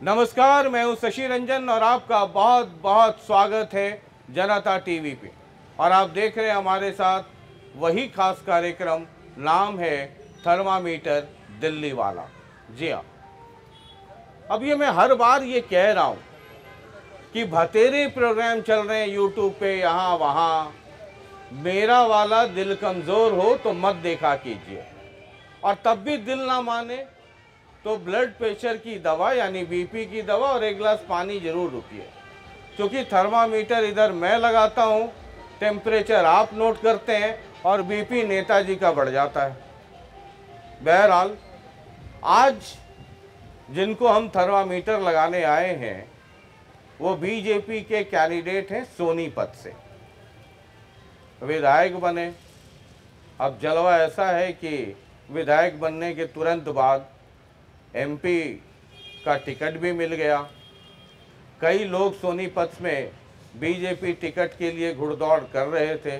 नमस्कार, मैं हूं शशि रंजन और आपका बहुत बहुत स्वागत है जनता टीवी पे। और आप देख रहे हैं हमारे साथ वही खास कार्यक्रम, नाम है थर्मामीटर दिल्ली वाला। जी हाँ, अब ये मैं हर बार ये कह रहा हूँ कि भतेरे प्रोग्राम चल रहे हैं यूट्यूब पे यहाँ वहाँ, मेरा वाला दिल कमज़ोर हो तो मत देखा कीजिए। और तब भी दिल ना माने तो ब्लड प्रेशर की दवा यानी बीपी की दवा और एक गिलास पानी जरूर रुकिए, क्योंकि थर्मामीटर इधर मैं लगाता हूँ, टेम्परेचर आप नोट करते हैं और बीपी नेताजी का बढ़ जाता है। बहरहाल आज जिनको हम थर्मामीटर लगाने आए हैं वो बीजेपी के कैंडिडेट हैं सोनीपत से, विधायक बने। अब जलवा ऐसा है कि विधायक बनने के तुरंत बाद एमपी का टिकट भी मिल गया। कई लोग सोनीपत में बीजेपी टिकट के लिए घुड़दौड़ कर रहे थे।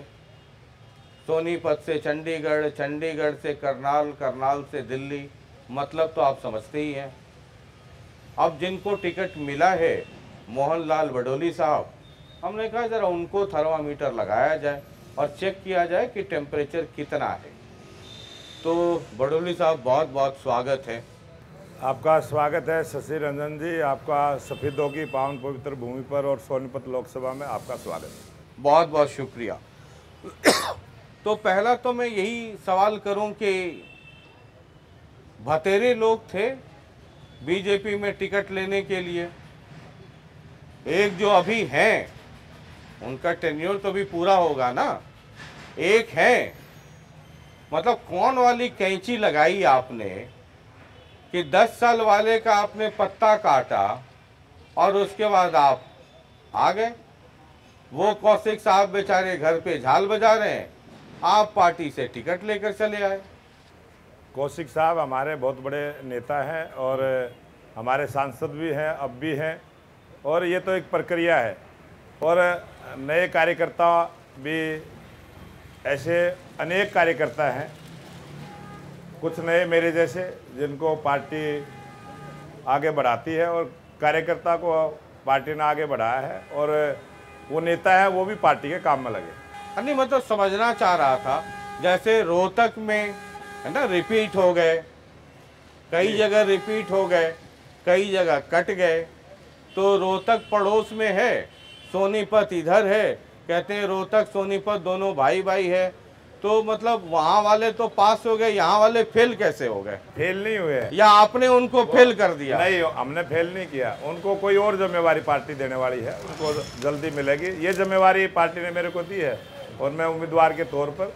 सोनीपत से चंडीगढ़, चंडीगढ़ से करनाल, करनाल से दिल्ली, मतलब तो आप समझते ही हैं। अब जिनको टिकट मिला है मोहनलाल बडोली साहब, हमने कहा ज़रा उनको थर्मामीटर लगाया जाए और चेक किया जाए कि टेम्परेचर कितना है। तो बडोली साहब, बहुत बहुत स्वागत है। आपका स्वागत है शशि रंजन जी, आपका सफ़ेदों की पावन पवित्र भूमि पर और सोनीपत लोकसभा में आपका स्वागत है। बहुत बहुत शुक्रिया। तो पहला तो मैं यही सवाल करूं कि भतेरे लोग थे बीजेपी में टिकट लेने के लिए, एक जो अभी हैं उनका टेन्योर तो भी पूरा होगा ना, एक है, मतलब कौन वाली कैंची लगाई आपने कि 10 साल वाले का आपने पत्ता काटा और उसके बाद आप आ गए। वो कौशिक साहब बेचारे घर पे झाल बजा रहे हैं, आप पार्टी से टिकट लेकर चले आए। कौशिक साहब हमारे बहुत बड़े नेता हैं और हमारे सांसद भी हैं, अब भी हैं, और ये तो एक प्रक्रिया है। और नए कार्यकर्ता भी, ऐसे अनेक कार्यकर्ता हैं, कुछ नए मेरे जैसे, जिनको पार्टी आगे बढ़ाती है और कार्यकर्ता को पार्टी ने आगे बढ़ाया है, और वो नेता है वो भी पार्टी के काम में लगे। नहीं, मतलब समझना चाह रहा था, जैसे रोहतक में है ना रिपीट हो गए, कई जगह रिपीट हो गए, कई जगह कट गए। तो रोहतक पड़ोस में है, सोनीपत इधर है, कहते हैं रोहतक सोनीपत दोनों भाई भाई है। तो मतलब वहाँ वाले तो पास हो गए, यहाँ वाले फेल कैसे हो गए? फेल नहीं हुए, या आपने उनको फेल कर दिया? नहीं, हमने फेल नहीं किया। उनको कोई और जिम्मेवारी पार्टी देने वाली है, उनको जल्दी मिलेगी। ये जिम्मेवारी पार्टी ने मेरे को दी है और मैं उम्मीदवार के तौर पर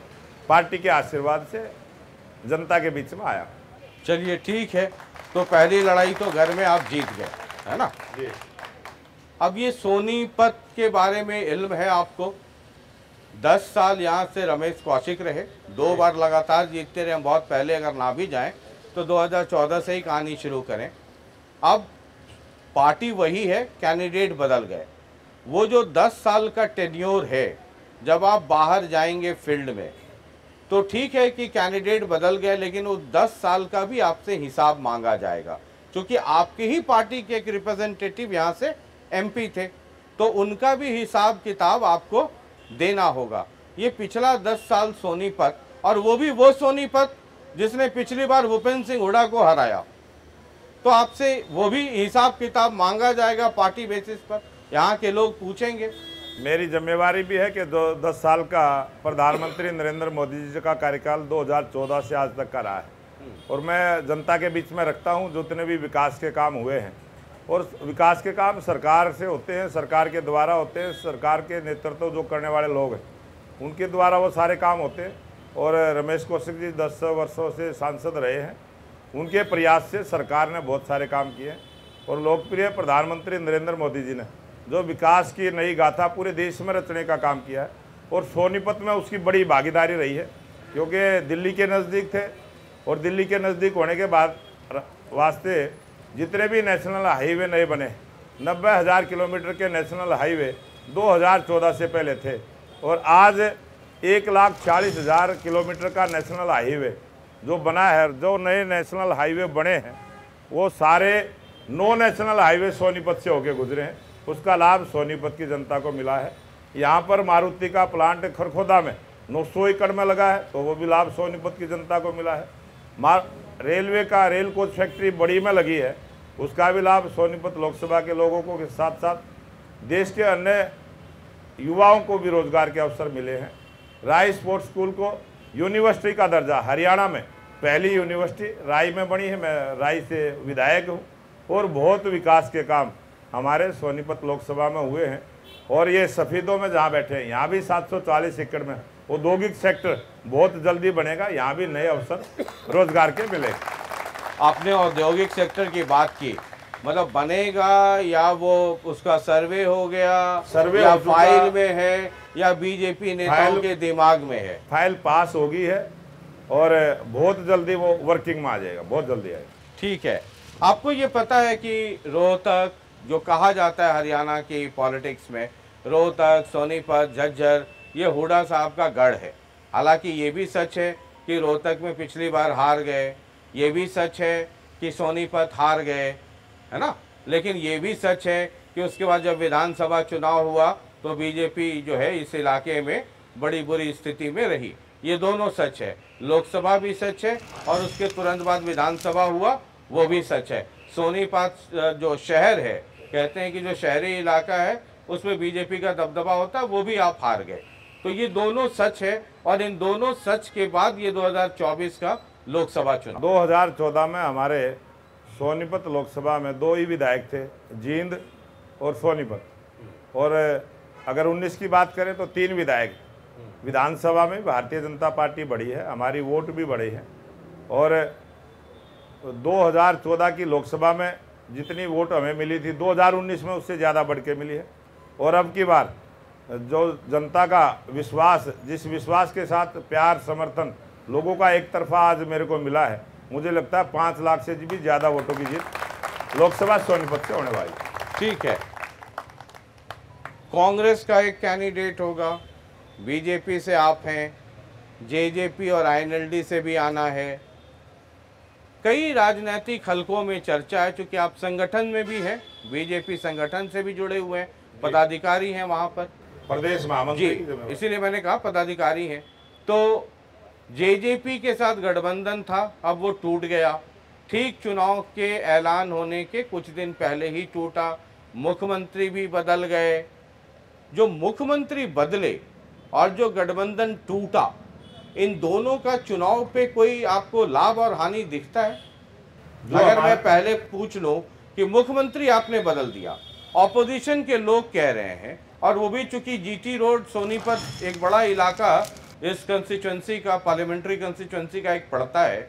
पार्टी के आशीर्वाद से जनता के बीच में आया। चलिए ठीक है, तो पहली लड़ाई तो घर में आप जीत गए, है ना जी। अब ये सोनीपत के बारे में इल्म है आपको, 10 साल यहाँ से रमेश कौशिक रहे, 2 बार लगातार जीतते रहे। हम बहुत पहले अगर ना भी जाएं तो 2014 से ही कहानी शुरू करें। अब पार्टी वही है, कैंडिडेट बदल गए। वो जो 10 साल का टेन्योर है, जब आप बाहर जाएंगे फील्ड में तो ठीक है कि कैंडिडेट बदल गए, लेकिन उस 10 साल का भी आपसे हिसाब मांगा जाएगा, क्योंकि आपकी ही पार्टी के एक रिप्रेजेंटेटिव यहाँ से एमपी थे, तो उनका भी हिसाब किताब आपको देना होगा। ये पिछला 10 साल सोनीपत, और वो भी वो सोनीपत जिसने पिछली बार भूपेंद्र सिंह हुड्डा को हराया, तो आपसे वो भी हिसाब किताब मांगा जाएगा पार्टी बेसिस पर। यहाँ के लोग पूछेंगे। मेरी जिम्मेवारी भी है कि 10 साल का प्रधानमंत्री नरेंद्र मोदी जी का कार्यकाल 2014 से आज तक का रहा है, और मैं जनता के बीच में रखता हूँ जितने भी विकास के काम हुए हैं। और विकास के काम सरकार से होते हैं, सरकार के द्वारा होते हैं, सरकार के नेतृत्व जो करने वाले लोग हैं उनके द्वारा वो सारे काम होते हैं। और रमेश कौशिक जी 10 वर्षों से सांसद रहे हैं, उनके प्रयास से सरकार ने बहुत सारे काम किए। और लोकप्रिय प्रधानमंत्री नरेंद्र मोदी जी ने जो विकास की नई गाथा पूरे देश में रचने का काम किया है, और सोनीपत में उसकी बड़ी भागीदारी रही है, क्योंकि दिल्ली के नज़दीक थे, और दिल्ली के नज़दीक होने के बाद वास्ते जितने भी नेशनल हाईवे नए बने, 90,000 किलोमीटर के नेशनल हाईवे 2014 से पहले थे, और आज 1,40,000 किलोमीटर का नेशनल हाईवे जो बना है, जो नए नेशनल हाईवे बने हैं वो सारे नो नेशनल हाईवे सोनीपत से होके गुजरे हैं, उसका लाभ सोनीपत की जनता को मिला है। यहाँ पर मारुति का प्लांट खरखोदा में 900 एकड़ में लगा है, तो वो भी लाभ सोनीपत की जनता को मिला है। रेलवे का रेल कोच फैक्ट्री बड़ी में लगी है, उसका भी लाभ सोनीपत लोकसभा के लोगों को के साथ साथ देश के अन्य युवाओं को भी रोजगार के अवसर मिले हैं। राय स्पोर्ट्स स्कूल को यूनिवर्सिटी का दर्जा, हरियाणा में पहली यूनिवर्सिटी राय में बनी है। मैं राय से विधायक हूँ और बहुत विकास के काम हमारे सोनीपत लोकसभा में हुए हैं। और ये सफ़ीदों में जहाँ बैठे हैं, यहाँ भी 740 एकड़ में औद्योगिक सेक्टर बहुत जल्दी बनेगा, यहाँ भी नए अवसर रोजगार के मिलेंगे। आपने औद्योगिक सेक्टर की बात की, मतलब बनेगा या वो उसका सर्वे हो गया, सर्वे या फाइल में है या बीजेपी नेताओं के दिमाग में है? फाइल पास हो गई है और बहुत जल्दी वो वर्किंग में आ जाएगा, बहुत जल्दी आएगा। ठीक है। आपको ये पता है कि रोहतक, जो कहा जाता है हरियाणा की पॉलिटिक्स में, रोहतक, सोनीपत, झज्जर, ये हुड्डा साहब का गढ़ है। हालांकि ये भी सच है कि रोहतक में पिछली बार हार गए, ये भी सच है कि सोनीपत हार गए, है ना, लेकिन ये भी सच है कि उसके बाद जब विधानसभा चुनाव हुआ तो बीजेपी जो है इस इलाके में बड़ी बुरी स्थिति में रही। ये दोनों सच है। लोकसभा भी सच है और उसके तुरंत बाद विधानसभा हुआ, वो भी सच है। सोनीपत जो शहर है, कहते हैं कि जो शहरी इलाका है उसमें बीजेपी का दबदबा होता है, वो भी आप हार गए। तो ये दोनों सच है और इन दोनों सच के बाद ये 2024 का लोकसभा चुनाव। 2014 में हमारे सोनीपत लोकसभा में 2 ही विधायक थे, जींद और सोनीपत। और अगर 19 की बात करें तो 3 विधायक। विधानसभा में भारतीय जनता पार्टी बढ़ी है, हमारी वोट भी बढ़ी है। और 2014 की लोकसभा में जितनी वोट हमें मिली थी 2019 में उससे ज़्यादा बढ़ के मिली है। और अब की बार जो जनता का विश्वास, जिस विश्वास के साथ प्यार समर्थन लोगों का एक तरफा आज मेरे को मिला है, मुझे लगता है 5 लाख से भी ज़्यादा वोटों की जीत लोकसभा सोनीपत से होने वाली। ठीक है। कांग्रेस का एक कैंडिडेट होगा, बीजेपी से आप हैं, जेजेपी और आईएनएलडी से भी आना है। कई राजनीतिक हलकों में चर्चा है, चूंकि आप संगठन में भी हैं, बीजेपी संगठन से भी जुड़े हुए हैं, पदाधिकारी हैं वहां पर, प्रदेश महामंत्री, इसीलिए मैंने कहा पदाधिकारी हैं। तो जेजेपी के साथ गठबंधन था, अब वो टूट गया। ठीक चुनाव के ऐलान होने के कुछ दिन पहले ही टूटा। मुख्यमंत्री भी बदल गए। जो मुख्यमंत्री बदले और जो गठबंधन टूटा, इन दोनों का चुनाव पे कोई आपको लाभ और हानि दिखता है? अगर मैं पहले पूछ लूं कि मुख्यमंत्री आपने बदल दिया, ऑपोजिशन के लोग कह रहे हैं, और वो भी चूंकि जीटी रोड सोनीपत एक बड़ा इलाका इस कंस्टिट्यूंसी का, पार्लियामेंट्री कंस्टिट्यूंसी का एक पड़ता है,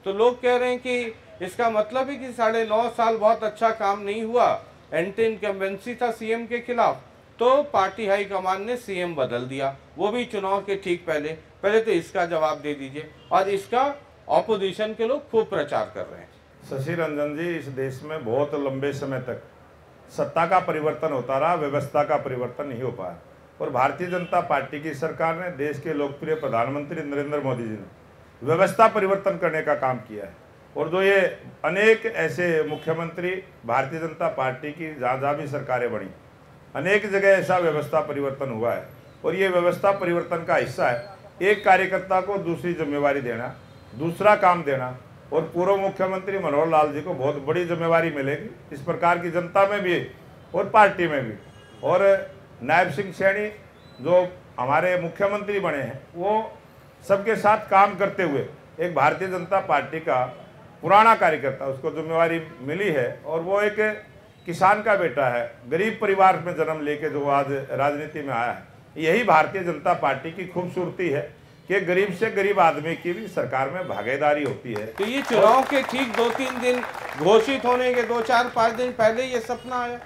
तो लोग कह रहे हैं कि इसका मतलब है कि 9.5 साल बहुत अच्छा काम नहीं हुआ, एंटी इनकम्बेंसी था सीएम के खिलाफ, तो पार्टी हाईकमान ने सीएम बदल दिया, वो भी चुनाव के ठीक पहले। पहले तो इसका जवाब दे दीजिए, और इसका ऑपोजिशन के लोग खूब प्रचार कर रहे हैं। शशि रंजन जी, इस देश में बहुत लंबे समय तक सत्ता का परिवर्तन होता रहा, व्यवस्था का परिवर्तन नहीं हो पाया। और भारतीय जनता पार्टी की सरकार ने, देश के लोकप्रिय प्रधानमंत्री नरेंद्र मोदी जी ने व्यवस्था परिवर्तन करने का काम किया है। और जो ये अनेक ऐसे मुख्यमंत्री भारतीय जनता पार्टी की जहाँ भी सरकारें बनी, अनेक जगह ऐसा व्यवस्था परिवर्तन हुआ है। और ये व्यवस्था परिवर्तन का हिस्सा है एक कार्यकर्ता को दूसरी जिम्मेवारी देना, दूसरा काम देना। और पूर्व मुख्यमंत्री मनोहर लाल जी को बहुत बड़ी जिम्मेवारी मिलेगी इस प्रकार की, जनता में भी और पार्टी में भी। और नायब सिंह सैनी जो हमारे मुख्यमंत्री बने हैं, वो सबके साथ काम करते हुए एक भारतीय जनता पार्टी का पुराना कार्यकर्ता, उसको जिम्मेवारी मिली है। और वो एक किसान का बेटा है, गरीब परिवार में जन्म लेके जो आज राजनीति में आया है। यही भारतीय जनता पार्टी की खूबसूरती है कि गरीब से गरीब आदमी की भी सरकार में भागीदारी होती है। तो ये चुनाव के ठीक 2-3 दिन घोषित होने के 2-4-5 दिन पहले ये सपना आया?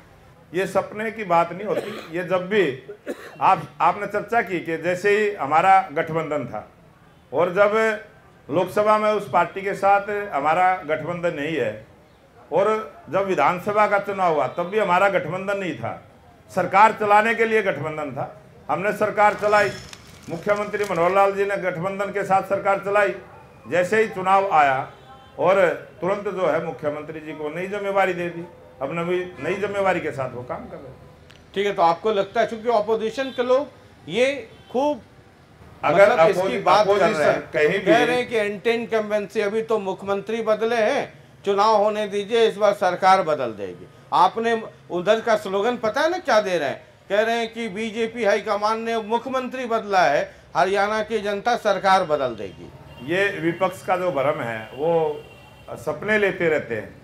ये सपने की बात नहीं होती। ये जब भी आपने चर्चा की कि जैसे ही हमारा गठबंधन था, और जब लोकसभा में उस पार्टी के साथ हमारा गठबंधन नहीं है, और जब विधानसभा का चुनाव हुआ तब भी हमारा गठबंधन नहीं था, सरकार चलाने के लिए गठबंधन था। हमने सरकार चलाई, मुख्यमंत्री मनोहर लाल जी ने गठबंधन के साथ सरकार चलाई। जैसे ही चुनाव आया और तुरंत जो है मुख्यमंत्री जी को नई जिम्मेवारी दे दी। अब नई जिम्मेवारी के साथ वो काम कर रहे हैं। ठीक है, तो आपको लगता है क्योंकि ऑपोजिशन के लोग ये खूब अगर मतलब इसकी बात कर रहे हैं, कह रहे हैं कि एंटी इनकम्बेंसी, अभी तो मुख्यमंत्री बदले हैं, चुनाव होने दीजिए, इस बार सरकार बदल देगी। आपने उधर का स्लोगन पता है ना क्या दे रहे हैं? कह रहे हैं कि बीजेपी हाईकमान ने मुख्यमंत्री बदला है, हरियाणा की जनता सरकार बदल देगी। ये विपक्ष का जो भ्रम है वो सपने लेते रहते हैं,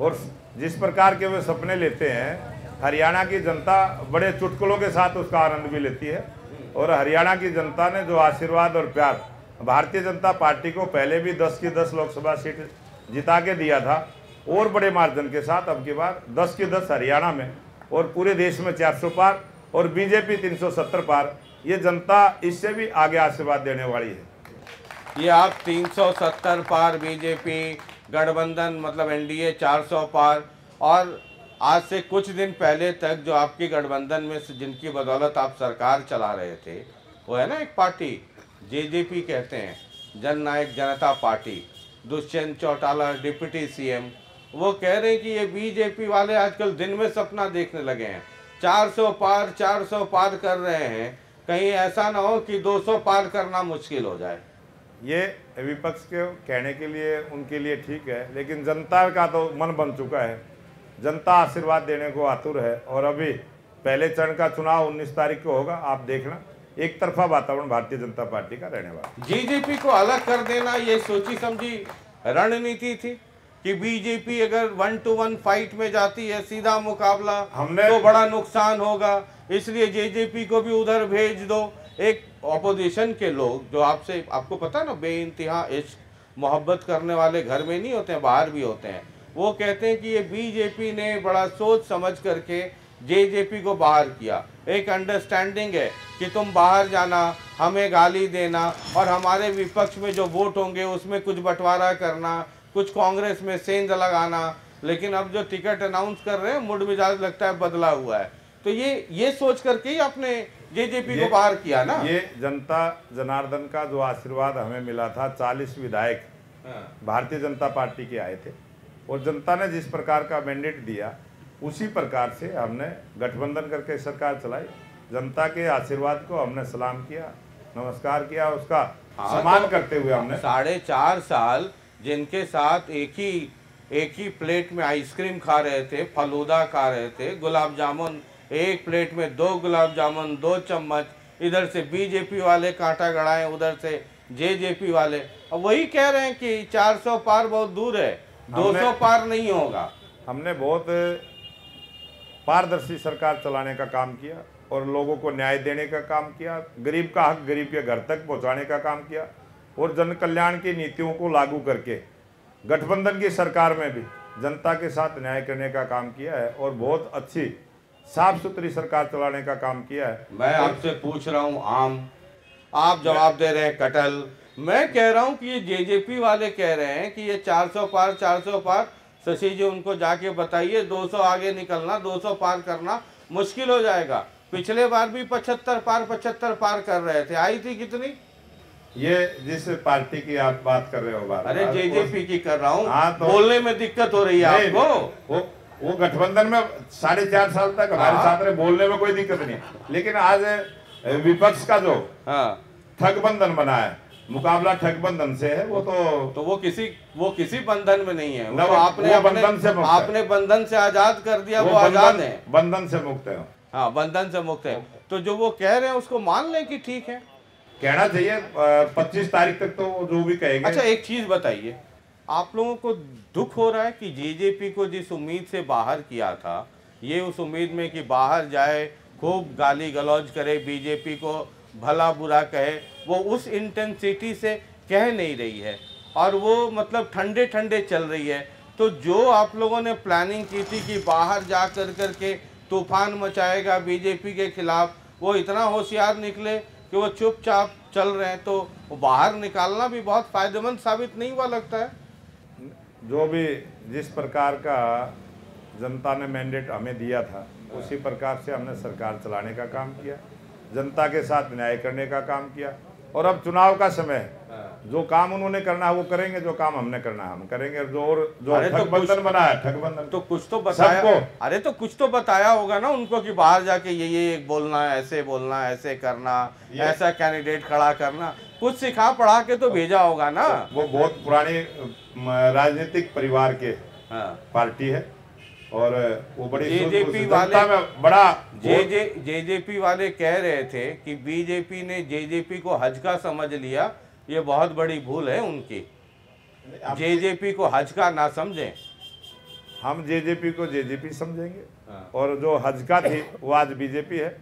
और जिस प्रकार के वे सपने लेते हैं हरियाणा की जनता बड़े चुटकुलों के साथ उसका आनंद भी लेती है। और हरियाणा की जनता ने जो आशीर्वाद और प्यार भारतीय जनता पार्टी को पहले भी 10 की 10 लोकसभा सीट जिता के दिया था, और बड़े मार्जिन के साथ अब की बार 10 की 10 हरियाणा में और पूरे देश में 400 पार और बीजेपी 370 पार, ये जनता इससे भी आगे आशीर्वाद देने वाली है। ये आप 370 पार बीजेपी गठबंधन मतलब एनडीए 400 पार, और आज से कुछ दिन पहले तक जो आपकी गठबंधन में से जिनकी बदौलत आप सरकार चला रहे थे, वो है ना एक पार्टी जेजेपी कहते हैं, जन नायक जनता party, Dushyant Chautala deputy CM, वो कह रहे हैं कि ये बीजेपी वाले आजकल दिन में सपना देखने लगे हैं, 400 पार कर रहे हैं, कहीं ऐसा ना हो कि 200 पार करना मुश्किल हो जाए। ये विपक्ष के कहने के लिए उनके लिए ठीक है, लेकिन जनता का तो मन बन चुका है, जनता आशीर्वाद देने को आतुर है। और अभी पहले चरण का चुनाव 19 तारीख को होगा, आप देखना एक तरफा वातावरण भारतीय जनता पार्टी का रहने वाला। जेजेपी को अलग कर देना ये सोची समझी रणनीति थी कि बीजेपी अगर 1-to-1 फाइट में जाती है, सीधा मुकाबला, तो बड़ा नुकसान होगा, इसलिए जेजेपी को भी उधर भेज दो। एक ऑपोजिशन के लोग जो आपसे, आपको पता ना, बेइंतहा इश्क मोहब्बत करने वाले घर में नहीं होते हैं, बाहर भी होते हैं, वो कहते हैं कि ये बीजेपी ने बड़ा सोच समझ करके जेजेपी को बाहर किया। एक अंडरस्टैंडिंग है कि तुम बाहर जाना, हमें गाली देना, और हमारे विपक्ष में जो वोट होंगे उसमें कुछ बंटवारा करना, कुछ कांग्रेस में सेंध लगाना। लेकिन अब जो टिकट अनाउंस कर रहे हैं, मूड मिजाज लगता है बदला हुआ है। तो ये सोच करके ही आपने जेजेपी को बाहर किया ना। ये जनता जनार्दन का जो आशीर्वाद हमें मिला था, 40 विधायक भारतीय जनता पार्टी के आए थे, और जनता ने जिस प्रकार का मैंडेट दिया उसी प्रकार से हमने गठबंधन करके सरकार चलाई। जनता के आशीर्वाद को हमने सलाम किया, नमस्कार किया, उसका सम्मान करते हुए हमने 4.5 साल जिनके साथ एक ही प्लेट में आइसक्रीम खा रहे थे, फलूदा खा रहे थे, गुलाब जामुन, एक प्लेट में 2 गुलाब जामुन, 2 चम्मच, इधर से बीजेपी वाले कांटा गड़ाए, उधर से जेजेपी वाले, अब वही कह रहे हैं कि 400 पार बहुत दूर है, 200 पार नहीं होगा। हमने बहुत पारदर्शी सरकार चलाने का काम किया और लोगों को न्याय देने का काम किया, गरीब का हक गरीब के घर तक पहुंचाने का काम किया, और जन कल्याण की नीतियों को लागू करके गठबंधन की सरकार में भी जनता के साथ न्याय करने का काम किया है, और बहुत अच्छी साफ सुथरी सरकार चलाने का काम किया है। मैं आपसे पूछ रहा हूँ आम, आप जवाब दे रहे हैं कटल। मैं कह रहा हूँ कि ये जेजेपी वाले कह रहे हैं कि ये 400 पार, शशि जी उनको जाके बताइए 200 आगे निकलना, 200 पार करना मुश्किल हो जाएगा। पिछले बार भी 75 पार कर रहे थे, आई थी कितनी? ये जिस पार्टी की आप बात कर रहे हो बात, अरे जेजेपी की कर रहा हूँ। हाँ, तो बोलने में दिक्कत हो रही है आपको। वो गठबंधन में 4.5 साल तक हमारे साथ रहे, बोलने में कोई दिक्कत नहीं, लेकिन आज विपक्ष का जो ठगबंधन बना है, मुकाबला ठगबंधन से है, वो किसी बंधन में नहीं है। वो आपने बंधन से आजाद कर दिया, वो आजाद है, बंधन से मुक्त है। हाँ, बंधन से मुक्त है। तो जो वो कह रहे हैं उसको मान लें कि ठीक है, कहना चाहिए। 25 तारीख तक तो जो भी कहेंगे। अच्छा, एक चीज बताइए, आप लोगों को दुख हो रहा है कि जेजेपी को जिस उम्मीद से बाहर किया था, ये उस उम्मीद में कि बाहर जाए, खूब गाली गलौज करे, बीजेपी को भला बुरा कहे, वो उस इंटेंसिटी से कह नहीं रही है, और वो मतलब ठंडे ठंडे चल रही है। तो जो आप लोगों ने प्लानिंग की थी कि बाहर जा करके तूफान मचाएगा बीजेपी के खिलाफ, वो इतना होशियार निकले कि वो चुपचाप चल रहे हैं, तो बाहर निकालना भी बहुत फायदेमंद साबित नहीं हुआ लगता है। जो भी जिस प्रकार का जनता ने मैंडेट हमें दिया था, उसी प्रकार से हमने सरकार चलाने का काम किया, जनता के साथ न्याय करने का काम किया, और अब चुनाव का समय है, जो काम उन्होंने करना है वो करेंगे, जो काम हमने करना है हम करेंगे। जो अरे तो ठगबंधन बना है, ठगबंधन तो कुछ तो बताया, सबको। अरे तो कुछ तो बताया होगा ना उनको कि बाहर जाके ये बोलना, ऐसे करना, ऐसा कैंडिडेट खड़ा करना, कुछ सिखा पढ़ा के तो भेजा होगा ना। वो बहुत पुरानी राजनीतिक परिवार के पार्टी है और वो बड़ी जेजेपी वाले में बड़ा जेजेपी वाले कह रहे थे कि बीजेपी ने जेजेपी को हज का समझ लिया। ये बहुत बड़ी भूल है उनकी। जेजेपी को हज का ना समझें। हम जेजेपी को जेजेपी समझेंगे और जो हज का थी वो आज बीजेपी है।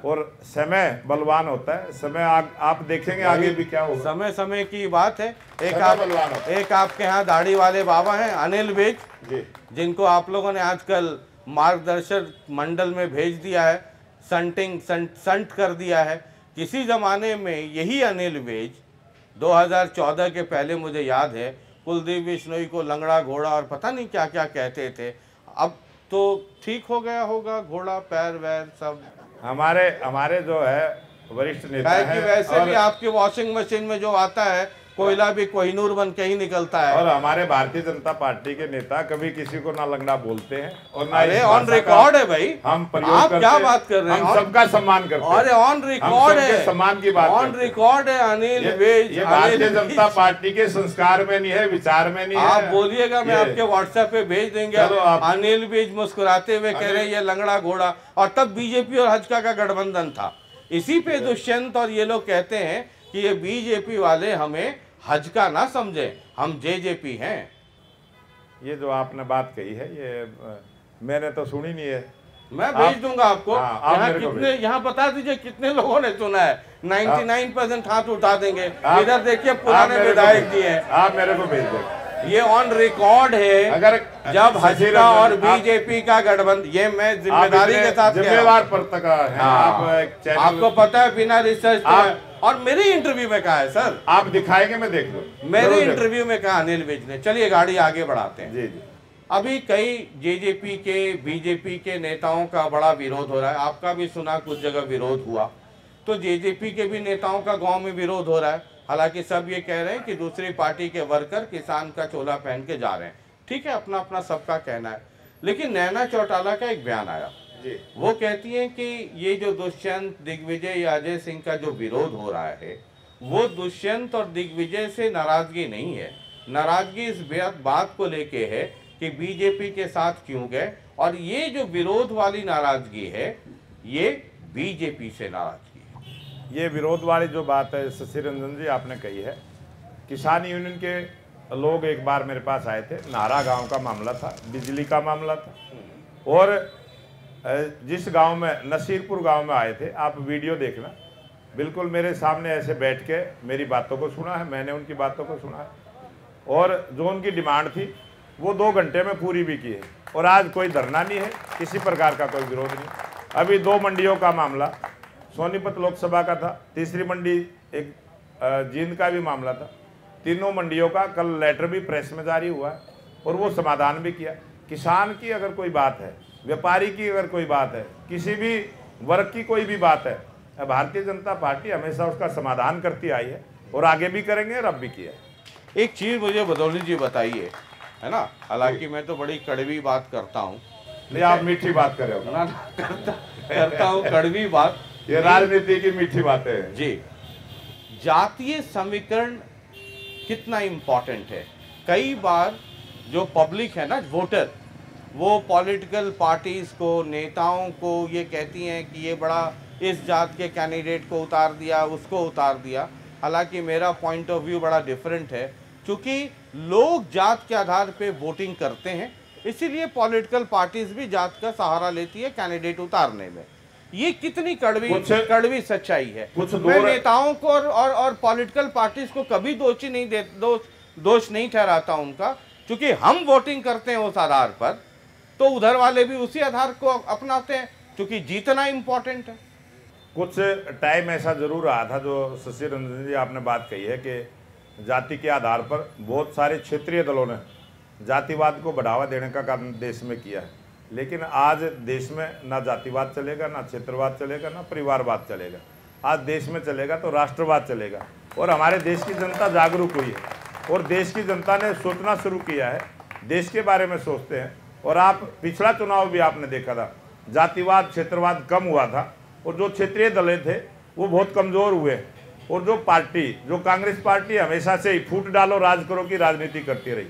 और समय बलवान होता है, समय आप देखेंगे आगे भी क्या होगा। समय समय की बात है। एक आपके यहाँ दाढ़ी वाले बाबा हैं अनिल विज, जिनको आप लोगों ने आजकल मार्गदर्शक मंडल में भेज दिया है, संट कर दिया है। किसी ज़माने में यही अनिल विज 2014 के पहले मुझे याद है कुलदीप बिश्नोई को लंगड़ा घोड़ा और पता नहीं क्या क्या कहते थे। अब तो ठीक हो गया होगा, घोड़ा पैर वैर सब। हमारे जो है वरिष्ठ नेता हैं, वैसे भी आपकी वॉशिंग मशीन में जो आता है कोयला भी कोहिनूर बन के ही निकलता है। और हमारे भारतीय जनता पार्टी के नेता कभी किसी को ना लंगड़ा बोलते हैं और ना ऑन रिकॉर्ड है भाई। हम आप क्या बात कर रहे हैं? हम सबका सम्मान करते हैं। अरे ऑन रिकॉर्ड है, सम्मान की बात, ऑन रिकॉर्ड है अनिल विज। ये भारतीय जनता पार्टी के संस्कार में नहीं है, विचार में नहीं है। आप बोलिएगा, मैं आपके व्हाट्सएप पे भेज देंगे। अनिल विज मुस्कुराते हुए कह रहे हैं ये लंगड़ा घोड़ा, और तब बीजेपी और हजका का गठबंधन था। इसी पे दुष्यंत और ये लोग कहते हैं कि ये बीजेपी वाले हमें हज का ना समझे, हम जेजेपी हैं। ये जो आपने बात कही है ये मैंने तो सुनी नहीं है। मैं भेज दूंगा आपको। यहाँ बता दीजिए कितने लोगों ने सुना है। 99% हाथ उठा देंगे। इधर देखिए पुराने विधायक जी हैं। आप मेरे को भेज दें। ये ऑन रिकॉर्ड है। अगर जब हजका और बीजेपी का गठबंधन, ये मैं जिम्मेदारी के साथ जिम्मेवार पत्रकार हैं। आपको पता है बिना रिसर्च और मेरे इंटरव्यू में कहा है सर। आप दिखाएंगे मैं देख लूं। मेरे इंटरव्यू में कहा अनिल विज ने। चलिए गाड़ी आगे बढ़ाते हैं। जी जी। अभी कई जेजेपी के बीजेपी के नेताओं का बड़ा विरोध हो रहा है। आपका भी सुना कुछ जगह विरोध हुआ, तो जेजेपी के भी नेताओं का गांव में विरोध हो रहा है। हालांकि सब ये कह रहे हैं कि दूसरी पार्टी के वर्कर किसान का चोला पहन के जा रहे हैं। ठीक है, अपना अपना सबका कहना है। लेकिन नैना चौटाला का एक बयान आया, वो कहती हैं कि ये जो दुष्यंत, दिग्विजय या अजय सिंह का जो विरोध हो रहा है वो दुष्यंत और दिग्विजय से नाराजगी नहीं है। नाराजगी इस बात को लेके है कि बीजेपी के साथ क्यों गए, और ये जो विरोध वाली नाराजगी है ये बीजेपी से नाराजगी है। ये विरोध वाली जो बात है शशि रंजन जी आपने कही है, किसान यूनियन के लोग एक बार मेरे पास आए थे। नारा गांव का मामला था, बिजली का मामला था। और जिस गांव में नसीरपुर गांव में आए थे, आप वीडियो देखना, बिल्कुल मेरे सामने ऐसे बैठ के मेरी बातों को सुना है, मैंने उनकी बातों को सुना है और जो उनकी डिमांड थी वो 2 घंटे में पूरी भी की है। और आज कोई धरना नहीं है, किसी प्रकार का कोई विरोध नहीं। अभी 2 मंडियों का मामला सोनीपत लोकसभा का था, तीसरी मंडी एक जींद का भी मामला था। तीनों मंडियों का कल लेटर भी प्रेस में जारी हुआ है और वो समाधान भी किया। किसान की अगर कोई बात है, व्यापारी की अगर कोई बात है, किसी भी वर्ग की कोई भी बात है, भारतीय जनता पार्टी हमेशा उसका समाधान करती आई है और आगे भी करेंगे और अब भी किया है। एक चीज़ मुझे बदौली जी बताइए, है ना, हालांकि मैं तो बड़ी कड़वी बात करता हूँ। नहीं, आप मीठी बात कर रहे हो ना, करता हूँ कड़वी बात। ये राजनीति की मीठी बातें हैं जी। जातीय समीकरण कितना इम्पोर्टेंट है। कई बार जो पब्लिक है ना, वोटर, वो पॉलिटिकल पार्टीज को, नेताओं को ये कहती हैं कि ये बड़ा इस जात के कैंडिडेट को उतार दिया, उसको उतार दिया। हालांकि मेरा पॉइंट ऑफ व्यू बड़ा डिफरेंट है, क्योंकि लोग जात के आधार पे वोटिंग करते हैं, इसीलिए पॉलिटिकल पार्टीज भी जात का सहारा लेती है कैंडिडेट उतारने में। ये कितनी कड़वी सच्चाई है। मैं नेताओं को और पॉलिटिकल पार्टीज को कभी दोष नहीं ठहराता उनका, क्योंकि हम वोटिंग करते हैं उस आधार पर, तो उधर वाले भी उसी आधार को अपनाते हैं, क्योंकि जीतना इंपॉर्टेंट है। कुछ टाइम ऐसा जरूर रहा था, जो शशि रंजन जी आपने बात कही है कि जाति के आधार पर बहुत सारे क्षेत्रीय दलों ने जातिवाद को बढ़ावा देने का काम देश में किया है। लेकिन आज देश में ना जातिवाद चलेगा, ना क्षेत्रवाद चलेगा, ना परिवारवाद चलेगा। आज देश में चलेगा तो राष्ट्रवाद चलेगा। और हमारे देश की जनता जागरूक हुई है और देश की जनता ने सोचना शुरू किया है, देश के बारे में सोचते हैं। और आप पिछला चुनाव भी आपने देखा था, जातिवाद क्षेत्रवाद कम हुआ था और जो क्षेत्रीय दल थे वो बहुत कमज़ोर हुए। और जो पार्टी, जो कांग्रेस पार्टी हमेशा से ही फूट डालो राज करो की राजनीति करती रही,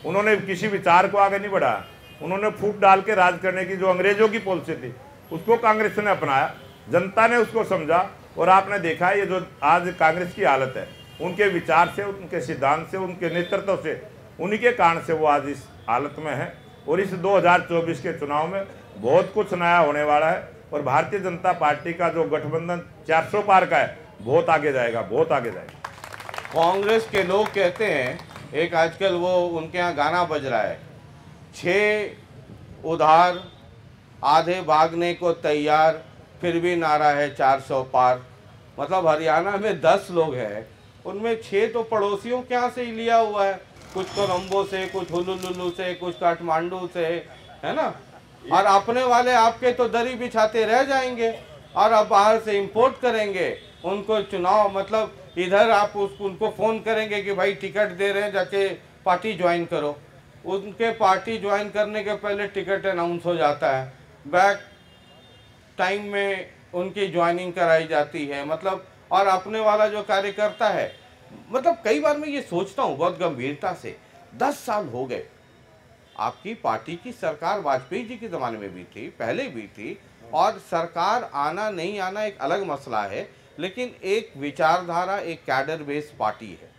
उन्होंने किसी विचार को आगे नहीं बढ़ाया। उन्होंने फूट डाल के राज करने की जो अंग्रेजों की पॉलिसी थी उसको कांग्रेस ने अपनाया, जनता ने उसको समझा। और आपने देखा है ये जो आज कांग्रेस की हालत है, उनके विचार से, उनके सिद्धांत से, उनके नेतृत्व से, उन्हीं के कारण से वो आज इस हालत में है। और इस 2024 के चुनाव में बहुत कुछ नया होने वाला है और भारतीय जनता पार्टी का जो गठबंधन 400 पार का है, बहुत आगे जाएगा, बहुत आगे जाएगा। कांग्रेस के लोग कहते हैं, एक आजकल वो उनके यहाँ गाना बज रहा है, 6 उधार आधे भागने को तैयार, फिर भी नारा है 400 पार। मतलब हरियाणा में 10 लोग हैं, उनमें 6 तो पड़ोसियों के यहाँ से ही लिया हुआ है, कुछ कोलंबो से, कुछ हुलुलुलु से, कुछ काठमांडू से, है ना। और अपने वाले आपके तो दरी बिछाते रह जाएंगे और अब बाहर से इंपोर्ट करेंगे। उनको चुनाव मतलब इधर आप उनको फ़ोन करेंगे कि भाई टिकट दे रहे हैं, जाके पार्टी ज्वाइन करो। उनके पार्टी ज्वाइन करने के पहले टिकट अनाउंस हो जाता है, बैक टाइम में उनकी ज्वाइनिंग कराई जाती है। मतलब और अपने वाला जो कार्यकर्ता है, मतलब कई बार मैं ये सोचता हूँ बहुत गंभीरता से, 10 साल हो गए, आपकी पार्टी की सरकार वाजपेयी जी के ज़माने में भी थी, पहले भी थी, और सरकार आना नहीं आना एक अलग मसला है, लेकिन एक विचारधारा, एक कैडर बेस्ड पार्टी है।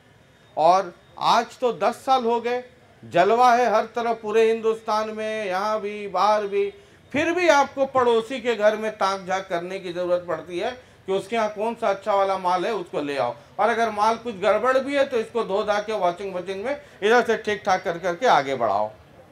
और आज तो 10 साल हो गए, जलवा है हर तरफ पूरे हिंदुस्तान में, यहाँ भी बाहर भी, फिर भी आपको पड़ोसी के घर में ताक झाक करने की ज़रूरत पड़ती है कि उसके यहाँ कौन सा अच्छा वाला माल है उसको ले आओ, और अगर माल कुछ गड़बड़ भी है तो इसको धो धा के वॉशिंग मशीन में इधर से ठीक ठाक कर करके आगे बढ़ाओ।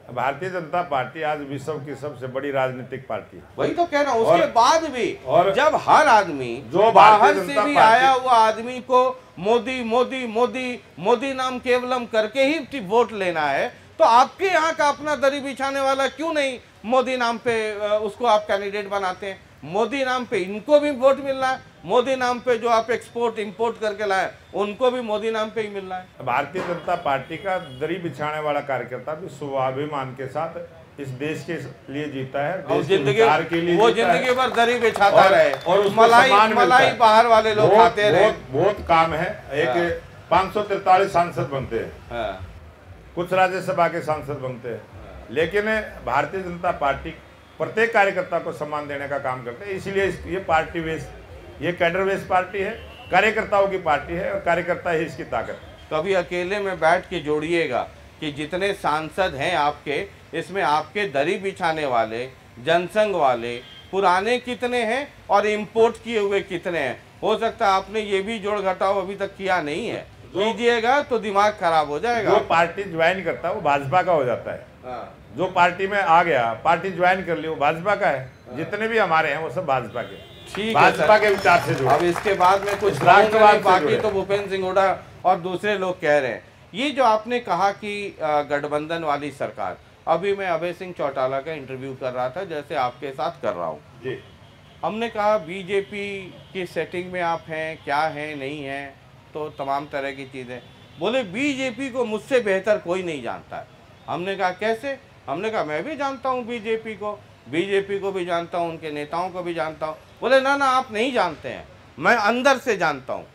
भारतीय जनता पार्टी आज विश्व की सबसे बड़ी राजनीतिक पार्टी है। वही तो कह रहा हूँ, उसके बाद भी और जब हर आदमी जो बाहर से भी आया हुआ आदमी को मोदी मोदी मोदी मोदी नाम केवलम करके ही वोट लेना है, तो आपके यहाँ का अपना दरी बिछाने वाला क्यों नहीं मोदी नाम पे उसको आप कैंडिडेट बनाते हैं? मोदी नाम पे इनको भी वोट मिल रहा है, मोदी नाम पे जो आप एक्सपोर्ट इंपोर्ट करके लाए उनको भी मोदी नाम पे ही मिल रहा है। भारतीय जनता पार्टी का दरी बिछाने वाला कार्यकर्ता भी स्वाभिमान के साथ इस देश के लिए जीता है, और जिंदगी वो जिंदगी भर दरी बिछाता रहे और मलाई बाहर वाले लोग खाते रहे। बहुत काम है। एक 543 सांसद बनते हैं, कुछ राज्यसभा के सांसद बनते हैं, लेकिन भारतीय जनता पार्टी प्रत्येक कार्यकर्ता को सम्मान देने का काम करते हैं। इसलिए ये पार्टी बेस, ये कैडर बेस पार्टी है, कार्यकर्ताओं की पार्टी है और कार्यकर्ता ही इसकी ताकत। कभी अकेले में बैठ के जोड़िएगा कि जितने सांसद हैं आपके, इसमें आपके दरी बिछाने वाले, जनसंघ वाले पुराने कितने हैं और इम्पोर्ट किए हुए कितने हैं। हो सकता है आपने ये भी जोड़ घटाव अभी तक किया नहीं है, कीजिएगा तो दिमाग खराब हो जाएगा। जो पार्टी ज्वाइन करता है वो भाजपा का हो जाता है, जो पार्टी में आ गया, पार्टी ज्वाइन कर ली, वो भाजपा का है। जितने भी हमारे हैं वो सब भाजपा के, ठीक भाजपा के विचार से जुड़े। अब इसके बाद में कुछ राष्ट्रवाद, बाकी तो भूपेंद्र सिंह हुड्डा और दूसरे लोग कह रहे हैं। ये जो आपने कहा कि गठबंधन वाली सरकार, अभी मैं अभय सिंह चौटाला का इंटरव्यू कर रहा था, जैसे आपके साथ कर रहा हूँ जी। हमने कहा बीजेपी की सेटिंग में आप हैं, क्या हैं नहीं हैं, तो तमाम तरह की चीज़ें बोले। बीजेपी को मुझसे बेहतर कोई नहीं जानता है। हमने कहा कैसे? हमने कहा मैं भी जानता हूँ बीजेपी को भी जानता हूँ, उनके नेताओं को भी जानता हूँ। बोले ना आप नहीं जानते हैं, मैं अंदर से जानता हूँ।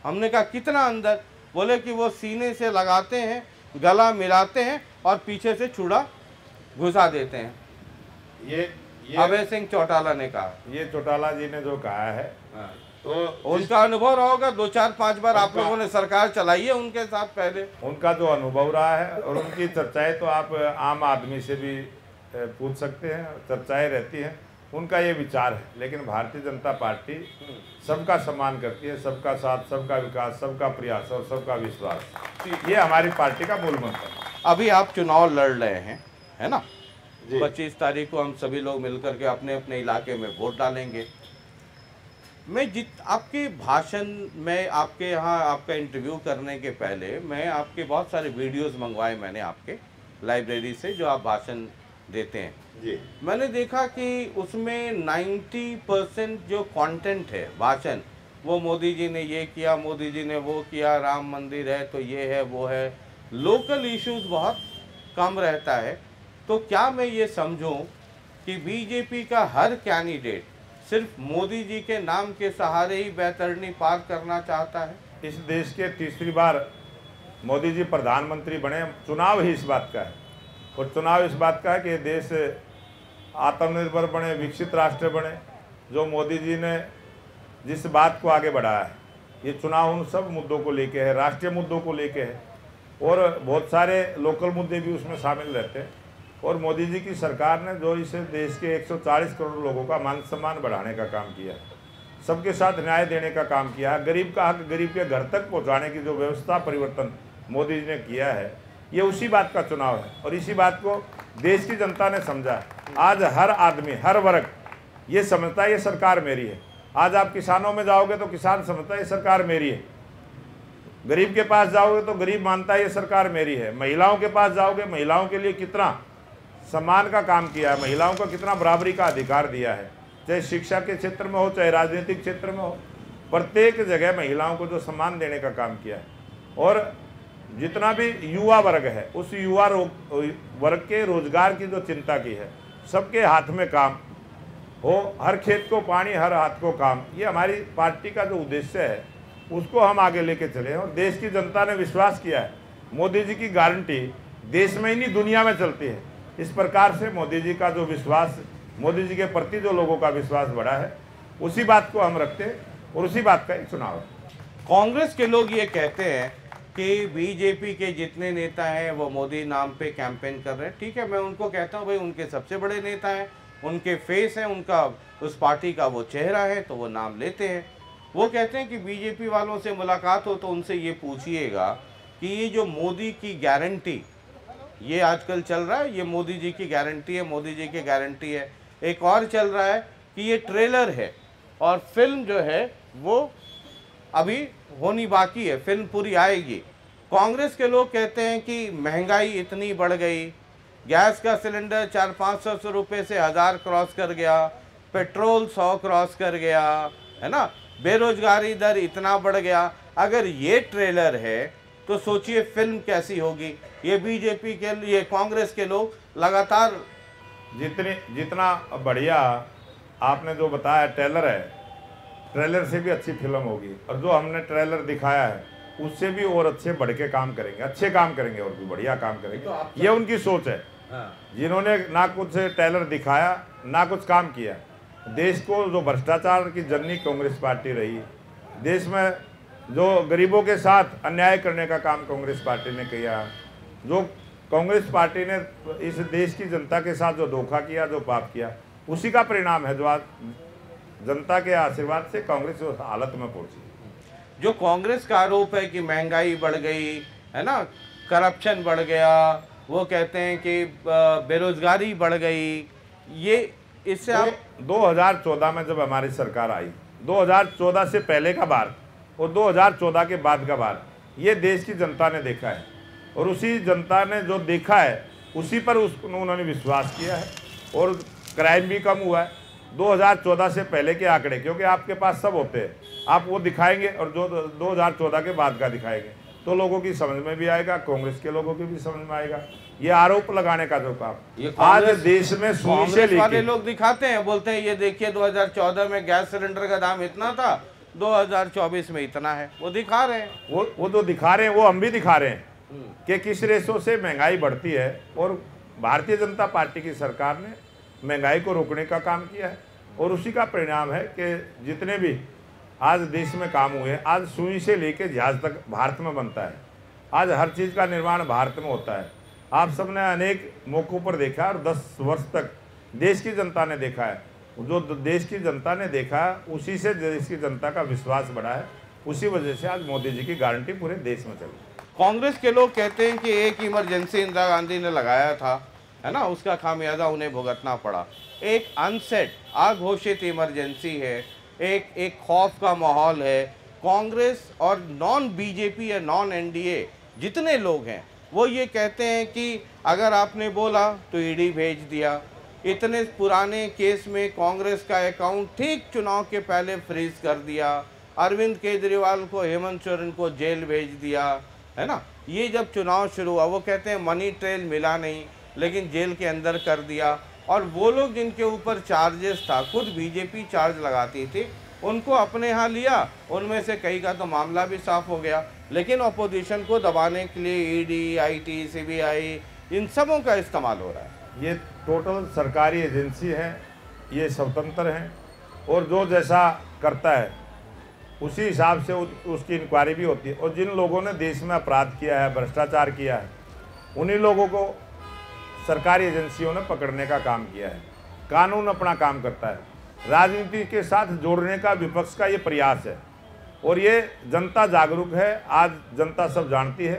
हमने कहा कितना अंदर? बोले कि वो सीने से लगाते हैं, गला मिलाते हैं और पीछे से चूड़ा घुसा देते हैं। ये अभय सिंह चौटाला ने कहा। ये चौटाला जी ने जो कहा है तो उनका अनुभव रहा होगा, 2-4-5 बार आप लोगों ने सरकार चलाई है उनके साथ पहले। उनका जो अनुभव रहा है और उनकी चर्चाएं तो आप आम आदमी से भी पूछ सकते हैं, चर्चाएं रहती हैं, उनका ये विचार है। लेकिन भारतीय जनता पार्टी सबका सम्मान करती है, सबका साथ, सबका विकास, सबका प्रयास और सबका विश्वास, ये हमारी पार्टी का मूल मंत्र है। अभी आप चुनाव लड़ रहे हैं, है ना? 25 तारीख को हम सभी लोग मिलकर के अपने अपने इलाके में वोट डालेंगे। मैं आपके भाषण में, आपके यहाँ आपका इंटरव्यू करने के पहले मैं आपके बहुत सारे वीडियोस मंगवाए मैंने आपके लाइब्रेरी से, जो आप भाषण देते हैं जी। मैंने देखा कि उसमें 90% जो कंटेंट है भाषण, वो मोदी जी ने ये किया, मोदी जी ने वो किया, राम मंदिर है तो ये है वो है, लोकल इश्यूज बहुत कम रहता है। तो क्या मैं ये समझूं कि बीजेपी का हर कैंडिडेट सिर्फ मोदी जी के नाम के सहारे ही बैतरणी पार करना चाहता है? इस देश के तीसरी बार मोदी जी प्रधानमंत्री बने, चुनाव ही इस बात का है। और चुनाव इस बात का है कि देश आत्मनिर्भर बने, विकसित राष्ट्र बने। जो मोदी जी ने जिस बात को आगे बढ़ाया है, ये चुनाव उन सब मुद्दों को लेके है, राष्ट्रीय मुद्दों को लेके है, और बहुत सारे लोकल मुद्दे भी उसमें शामिल रहते हैं। और मोदी जी की सरकार ने जो इस देश के 140 करोड़ लोगों का मान सम्मान बढ़ाने का काम किया है, सबके साथ न्याय देने का काम किया है, गरीब का हक गरीब के घर तक पहुंचाने की जो व्यवस्था परिवर्तन मोदी जी ने किया है, ये उसी बात का चुनाव है। और इसी बात को देश की जनता ने समझा है। आज हर आदमी, हर वर्ग ये समझता है ये सरकार मेरी है। आज आप किसानों में जाओगे तो किसान समझता है ये सरकार मेरी है, गरीब के पास जाओगे तो गरीब मानता है ये सरकार मेरी है, महिलाओं के पास जाओगे, महिलाओं के लिए कितना सम्मान का काम किया है, महिलाओं को कितना बराबरी का अधिकार दिया है, चाहे शिक्षा के क्षेत्र में हो, चाहे राजनीतिक क्षेत्र में हो, प्रत्येक जगह महिलाओं को जो सम्मान देने का काम किया है। और जितना भी युवा वर्ग है, उस युवा वर्ग के रोजगार की जो चिंता की है, सबके हाथ में काम हो, हर खेत को पानी, हर हाथ को काम, ये हमारी पार्टी का जो उद्देश्य है उसको हम आगे लेके चले। और देश की जनता ने विश्वास किया है, मोदी जी की गारंटी देश में ही नहीं दुनिया में चलती है। इस प्रकार से मोदी जी का जो विश्वास, मोदी जी के प्रति जो लोगों का विश्वास बढ़ा है, उसी बात को हम रखते हैं और उसी बात का एक चुनाव है। कांग्रेस के लोग ये कहते हैं कि बीजेपी के जितने नेता हैं वो मोदी नाम पे कैंपेन कर रहे हैं। ठीक है, मैं उनको कहता हूँ भाई उनके सबसे बड़े नेता हैं, उनके फेस हैं, उनका उस पार्टी का वो चेहरा है, तो वो नाम लेते हैं। वो कहते हैं कि बीजेपी वालों से मुलाकात हो तो उनसे ये पूछिएगा कि ये जो मोदी की गारंटी ये आजकल चल रहा है, ये मोदी जी की गारंटी है, मोदी जी की गारंटी है। एक और चल रहा है कि ये ट्रेलर है और फिल्म जो है वो अभी होनी बाकी है, फिल्म पूरी आएगी। कांग्रेस के लोग कहते हैं कि महंगाई इतनी बढ़ गई, गैस का सिलेंडर 400-500 रुपये से 1000 क्रॉस कर गया, पेट्रोल 100 क्रॉस कर गया, है ना, बेरोजगारी दर इतना बढ़ गया। अगर ये ट्रेलर है तो सोचिए फिल्म कैसी होगी। ये बीजेपी के लिए, कांग्रेस के लोग लगातार जितना बढ़िया आपने जो बताया ट्रेलर है, ट्रेलर से भी अच्छी फिल्म होगी। और जो हमने ट्रेलर दिखाया है उससे भी और अच्छे बढ़ के काम करेंगे, अच्छे काम करेंगे और भी बढ़िया काम करेंगे। तो ये उनकी सोच है। जिन्होंने ना कुछ ट्रेलर दिखाया ना कुछ काम किया। देश को जो भ्रष्टाचार की जननी कांग्रेस पार्टी रही, देश में जो गरीबों के साथ अन्याय करने का काम कांग्रेस पार्टी ने किया, जो कांग्रेस पार्टी ने इस देश की जनता के साथ जो धोखा किया, जो पाप किया, उसी का परिणाम है जो आज जनता के आशीर्वाद से कांग्रेस उस हालत में पहुंची। जो कांग्रेस का आरोप है कि महंगाई बढ़ गई है ना, करप्शन बढ़ गया, वो कहते हैं कि बेरोजगारी बढ़ गई, ये इससे आप 2014 में जब हमारी सरकार आई, 2014 से पहले का बार और 2014 के बाद का बार, ये देश की जनता ने देखा है। और उसी जनता ने जो देखा है उसी पर उन्होंने विश्वास किया है और क्राइम भी कम हुआ है। 2014 से पहले के आंकड़े, क्योंकि आपके पास सब होते हैं, आप वो दिखाएंगे और जो 2014 के बाद का दिखाएंगे तो लोगों की समझ में भी आएगा, कांग्रेस के लोगों की भी समझ में आएगा। ये आरोप लगाने का जो काम आज देश में शुरू से वाले लोग दिखाते हैं, बोलते हैं ये देखिए 2014 में गैस सिलेंडर का दाम इतना था, 2024 में इतना है, वो दिखा रहे हैं। वो जो दिखा रहे हैं वो हम भी दिखा रहे हैं कि किस रेशो से महंगाई बढ़ती है। और भारतीय जनता पार्टी की सरकार ने महंगाई को रोकने का काम किया है और उसी का परिणाम है कि जितने भी आज देश में काम हुए, आज सुई से लेके जहाज तक भारत में बनता है। आज हर चीज़ का निर्माण भारत में होता है। आप सबने अनेक मौक़ों पर देखा और 10 वर्ष तक देश की जनता ने देखा है। जो देश की जनता ने देखा है उसी से देश की जनता का विश्वास बढ़ा है। उसी वजह से आज मोदी जी की गारंटी पूरे देश में चली। कांग्रेस के लोग कहते हैं कि एक इमरजेंसी इंदिरा गांधी ने लगाया था, है ना, उसका खामियाजा उन्हें भुगतना पड़ा। एक अनसेट, अघोषित इमरजेंसी है, एक खौफ का माहौल है। कांग्रेस और नॉन बीजेपी या नॉन एनडीए जितने लोग हैं वो ये कहते हैं कि अगर आपने बोला तो ईडी भेज दिया। इतने पुराने केस में कांग्रेस का अकाउंट ठीक चुनाव के पहले फ्रीज कर दिया। अरविंद केजरीवाल को, हेमंत सोरेन को जेल भेज दिया, है ना। ये जब चुनाव शुरू हुआ, वो कहते हैं मनी ट्रेल मिला नहीं, लेकिन जेल के अंदर कर दिया। और वो लोग जिनके ऊपर चार्जेस था, खुद बीजेपी चार्ज लगाती थी, उनको अपने यहाँ लिया। उनमें से कई का तो मामला भी साफ हो गया। लेकिन अपोजिशन को दबाने के लिए ईडी, आईटी, सीबीआई, इन सबों का इस्तेमाल हो रहा है। ये टोटल सरकारी एजेंसी है, ये स्वतंत्र हैं और जो जैसा करता है उसी हिसाब से उसकी इंक्वायरी भी होती है। और जिन लोगों ने देश में अपराध किया है, भ्रष्टाचार किया है, उन्हीं लोगों को सरकारी एजेंसियों ने पकड़ने का काम किया है। कानून अपना काम करता है। राजनीति के साथ जोड़ने का विपक्ष का ये प्रयास है और ये जनता जागरूक है। आज जनता सब जानती है।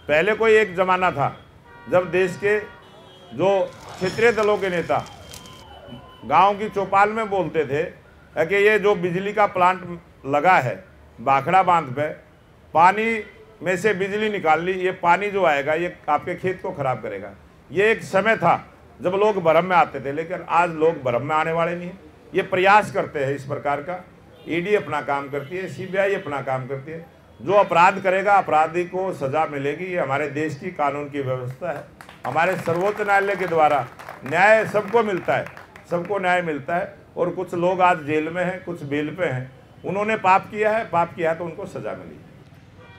पहले कोई एक ज़माना था जब देश के जो क्षेत्रीय दलों के नेता गांव की चौपाल में बोलते थे कि ये जो बिजली का प्लांट लगा है भाखड़ा बांध पे, पानी में से बिजली निकाल ली, ये पानी जो आएगा ये आपके खेत को खराब करेगा। ये एक समय था जब लोग भ्रम में आते थे, लेकिन आज लोग भ्रम में आने वाले नहीं हैं। ये प्रयास करते हैं इस प्रकार का। ईडी अपना काम करती है, सीबीआई अपना काम करती है। जो अपराध करेगा अपराधी को सजा मिलेगी। ये हमारे देश की कानून की व्यवस्था है। हमारे सर्वोच्च न्यायालय के द्वारा न्याय सबको मिलता है, सबको न्याय मिलता है। और कुछ लोग आज जेल में हैं, कुछ बेल पे हैं। उन्होंने पाप किया है तो उनको सजा मिली।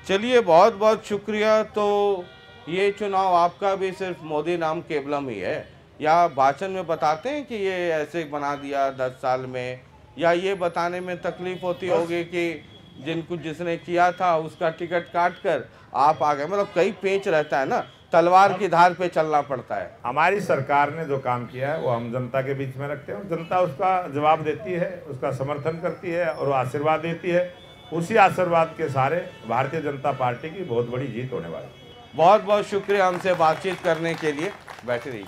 चलिए, बहुत बहुत शुक्रिया। तो ये चुनाव आपका भी सिर्फ मोदी नाम केवलम ही है, या भाषण में बताते हैं कि ये ऐसे बना दिया 10 साल में, या ये बताने में तकलीफ होती होगी कि जिसने किया था उसका टिकट काट कर आप आ गए। मतलब कई पेच रहता है ना, तलवार की धार पे चलना पड़ता है। हमारी सरकार ने जो काम किया है वो हम जनता के बीच में रखते हैं। जनता उसका जवाब देती है, उसका समर्थन करती है और आशीर्वाद देती है। उसी आशीर्वाद के सहारे भारतीय जनता पार्टी की बहुत बड़ी जीत होने वाली है। बहुत बहुत शुक्रिया हमसे बातचीत करने के लिए। बैठे रहिए।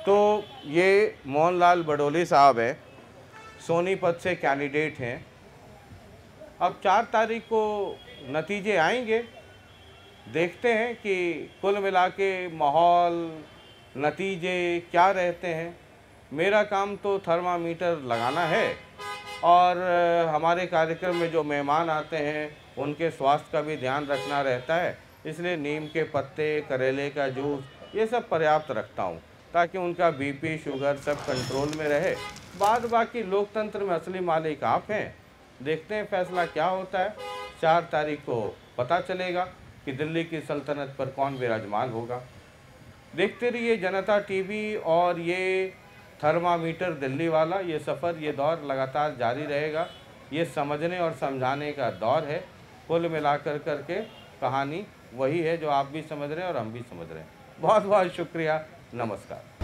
तो ये मोहनलाल बडोले साहब हैं, सोनीपत से कैंडिडेट हैं। अब 4 तारीख को नतीजे आएंगे, देखते हैं कि कुल मिला के माहौल, नतीजे क्या रहते हैं। मेरा काम तो थर्मामीटर लगाना है और हमारे कार्यक्रम में जो मेहमान आते हैं उनके स्वास्थ्य का भी ध्यान रखना रहता है। इसलिए नीम के पत्ते, करेले का जूस, ये सब पर्याप्त रखता हूँ ताकि उनका बीपी, शुगर सब कंट्रोल में रहे। बाद बाकी लोकतंत्र में असली मालिक आप हैं। देखते हैं फैसला क्या होता है। 4 तारीख को पता चलेगा कि दिल्ली की सल्तनत पर कौन विराजमान होगा। देखते रहिए जनता टीवी और ये थर्मामीटर दिल्ली वाला। ये सफ़र, ये दौर लगातार जारी रहेगा। ये समझने और समझाने का दौर है। कुल मिलाकर करके कहानी वही है जो आप भी समझ रहे हैं और हम भी समझ रहे हैं। बहुत बहुत शुक्रिया। नमस्कार।